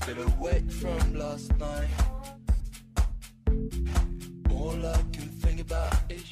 Still awake from last night. All I can think about is